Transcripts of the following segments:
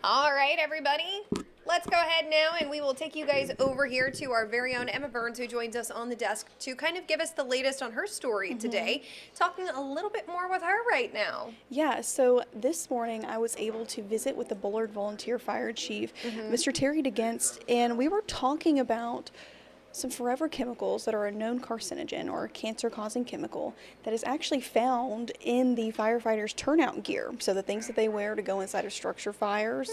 All right, everybody. Let's go ahead now and we will take you guys over here to our very own Emma Burns, who joins us on the desk to kind of give us the latest on her story today, talking a little bit more with her right now. Yeah, so this morning I was able to visit with the Bullard Volunteer Fire Chief, Mr. Terry DeGinst, and we were talking about some forever chemicals that are a known carcinogen or a cancer-causing chemical that is actually found in the firefighters' turnout gear. So the things that they wear to go inside of structure fires,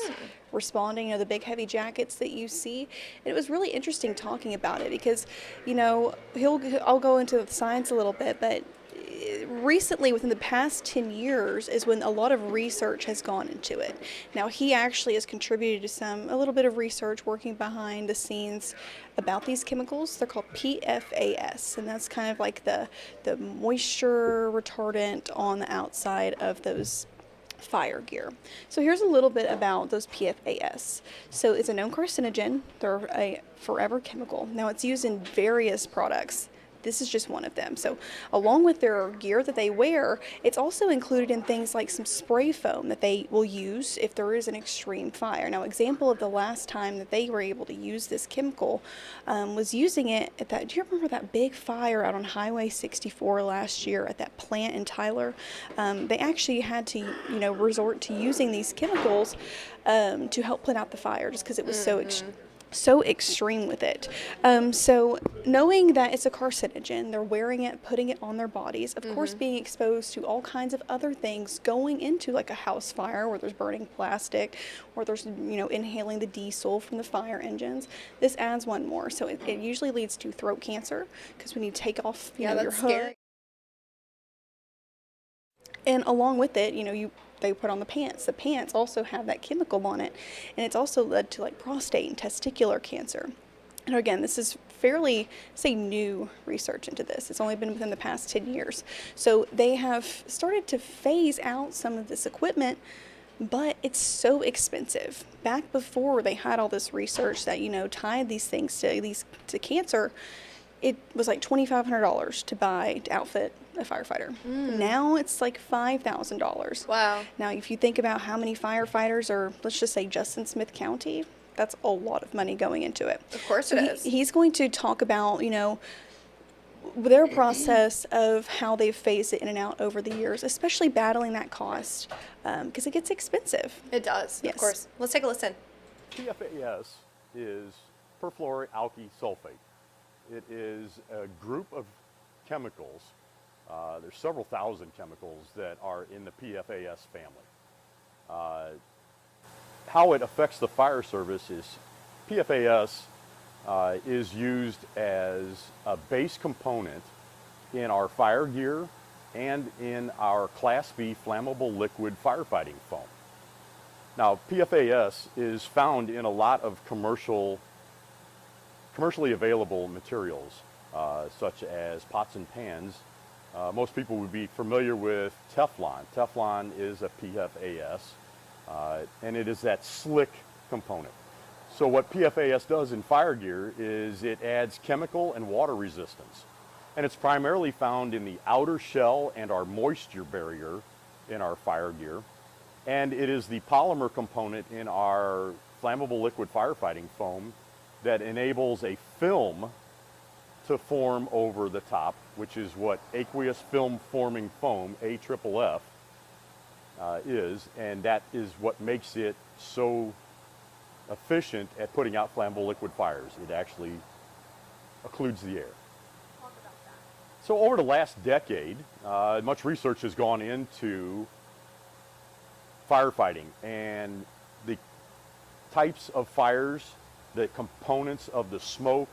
responding, the big heavy jackets that you see. It was really interesting talking about it because, I'll go into the science a little bit, but recently, within the past 10 years, is when a lot of research has gone into it. Now, he actually has contributed to a little bit of research working behind the scenes about these chemicals. They're called PFAS, and that's kind of like the moisture retardant on the outside of those fire gear. So here's a little bit about those PFAS. So it's a known carcinogen. They're a forever chemical. Now, it's used in various products. This is just one of them. So along with their gear that they wear, it's also included in things like some spray foam that they will use if there is an extreme fire. Now, example of the last time that they were able to use this chemical was using it at that, do you remember that big fire out on Highway 64 last year at that plant in Tyler? They actually had to, resort to using these chemicals to help put out the fire just because it was so extreme with it. So knowing that it's a carcinogen, they're wearing it, putting it on their bodies, of course being exposed to all kinds of other things going into like a house fire where there's burning plastic or there's, inhaling the diesel from the fire engines. This adds one more. So it usually leads to throat cancer because when you take off your hood. Scary. And along with it, they put on the pants. The pants also have that chemical on it, and it's also led to like prostate and testicular cancer. And again, this is fairly, new research into this. It's only been within the past 10 years. So they have started to phase out some of this equipment, but it's so expensive. Back before they had all this research that, tied these things to cancer, it was like $2,500 to outfit a firefighter. Now it's like $5,000. Wow. Now, if you think about how many firefighters are, let's just say, just in Smith County, that's a lot of money going into it. Of course it is. He's going to talk about, their process of how they've phased it in and out over the years, especially battling that cost, because it gets expensive. It does, Yes. of course. Let's take a listen. PFAS is perfluoroalkyl sulfate. It is a group of chemicals. There's several thousand chemicals that are in the PFAS family. How it affects the fire service is PFAS is used as a base component in our fire gear and in our Class B flammable liquid firefighting foam. Now, PFAS is found in a lot of commercially available materials, such as pots and pans. Most people would be familiar with Teflon. Teflon is a PFAS, and it is that slick component. So what PFAS does in fire gear is it adds chemical and water resistance. And it's primarily found in the outer shell and our moisture barrier in our fire gear. And it is the polymer component in our flammable liquid firefighting foam that enables a film to form over the top, which is what aqueous film forming foam, AFFF, is, and that is what makes it so efficient at putting out flammable liquid fires. It actually occludes the air. Talk about that. So over the last decade, much research has gone into firefighting and the types of fires, the components of the smoke,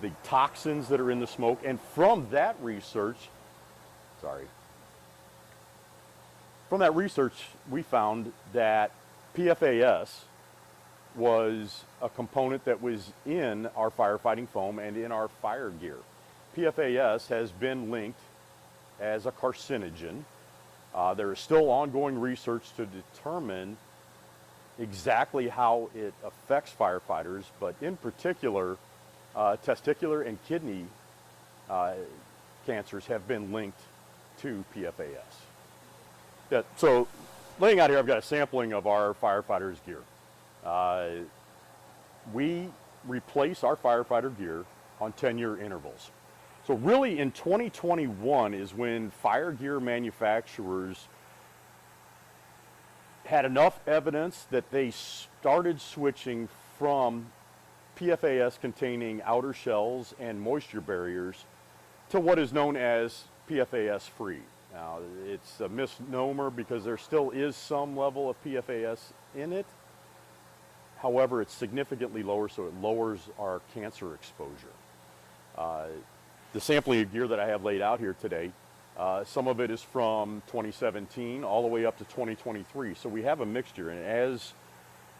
the toxins that are in the smoke, and from that research, we found that PFAS was a component that was in our firefighting foam and in our fire gear. PFAS has been linked as a carcinogen. There is still ongoing research to determine exactly how it affects firefighters, but in particular, testicular and kidney cancers have been linked to PFAS. So laying out here, I've got a sampling of our firefighters' gear. We replace our firefighter gear on 10-year intervals. So really in 2021 is when fire gear manufacturers had enough evidence that they started switching from PFAS containing outer shells and moisture barriers to what is known as PFAS free. Now, it's a misnomer because there still is some level of PFAS in it. However, it's significantly lower, so it lowers our cancer exposure. The sampling of gear that I have laid out here today, some of it is from 2017 all the way up to 2023. So we have a mixture, and as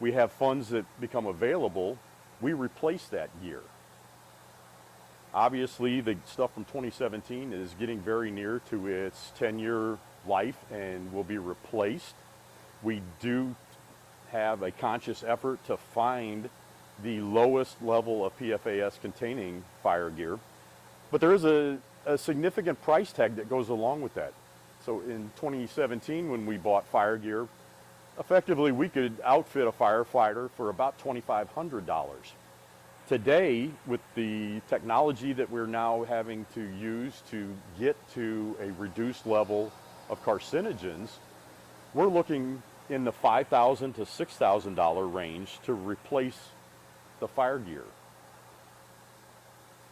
we have funds that become available, we replace that gear. Obviously, the stuff from 2017 is getting very near to its 10-year life and will be replaced. We do have a conscious effort to find the lowest level of PFAS containing fire gear, but there is a significant price tag that goes along with that. So in 2017, when we bought fire gear, effectively we could outfit a firefighter for about $2,500. Today, with the technology that we're now having to use to get to a reduced level of carcinogens, we're looking in the $5,000 to $6,000 range to replace the fire gear.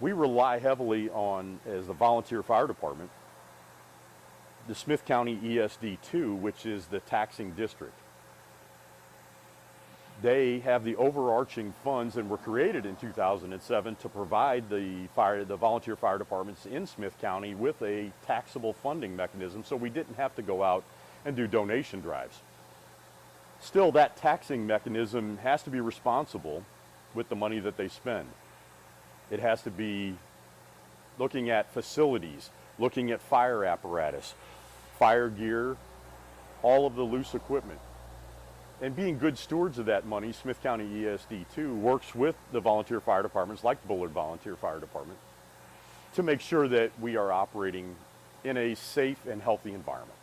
We rely heavily on, as the volunteer fire department, the Smith County ESD2, which is the taxing district. They have the overarching funds and were created in 2007 to provide the volunteer fire departments in Smith County with a taxable funding mechanism, so we didn't have to go out and do donation drives. Still, that taxing mechanism has to be responsible with the money that they spend. It has to be looking at facilities, looking at fire apparatus, fire gear, all of the loose equipment. And being good stewards of that money, Smith County ESD2 works with the volunteer fire departments like the Bullard Volunteer Fire Department to make sure that we are operating in a safe and healthy environment.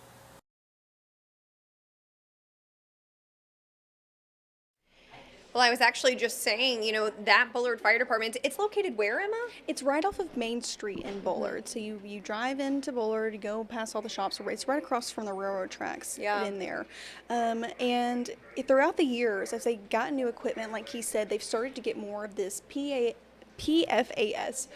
Well, I was actually just saying, you know, that Bullard Fire Department, it's located where, Emma? It's right off of Main Street in Bullard. So you drive into Bullard, you go past all the shops, it's right across from the railroad tracks in there. And throughout the years, as they got new equipment, like he said, they've started to get more of this PFAS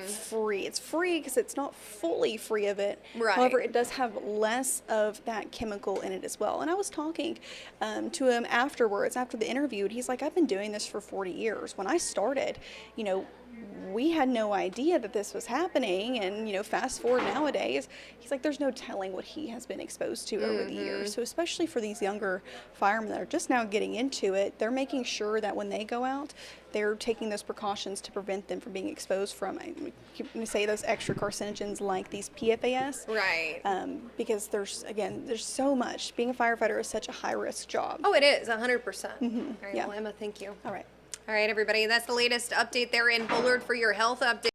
free. It's free because it's not fully free of it. Right. However, it does have less of that chemical in it as well. And I was talking to him afterwards, after the interview, and he's like, I've been doing this for 40 years. When I started, you know, we had no idea that this was happening, and you know, fast forward nowadays, he's like, there's no telling what he has been exposed to over the years. So especially for these younger firemen that are just now getting into it, they're making sure that when they go out, they're taking those precautions to prevent them from being exposed from, we say, those extra carcinogens like these PFAS. Right. Because there's so much. Being a firefighter is such a high-risk job. Oh, it is, 100%. All right, Yeah. well, Emma, thank you. All right. All right, everybody, that's the latest update there in Bullard for your health update.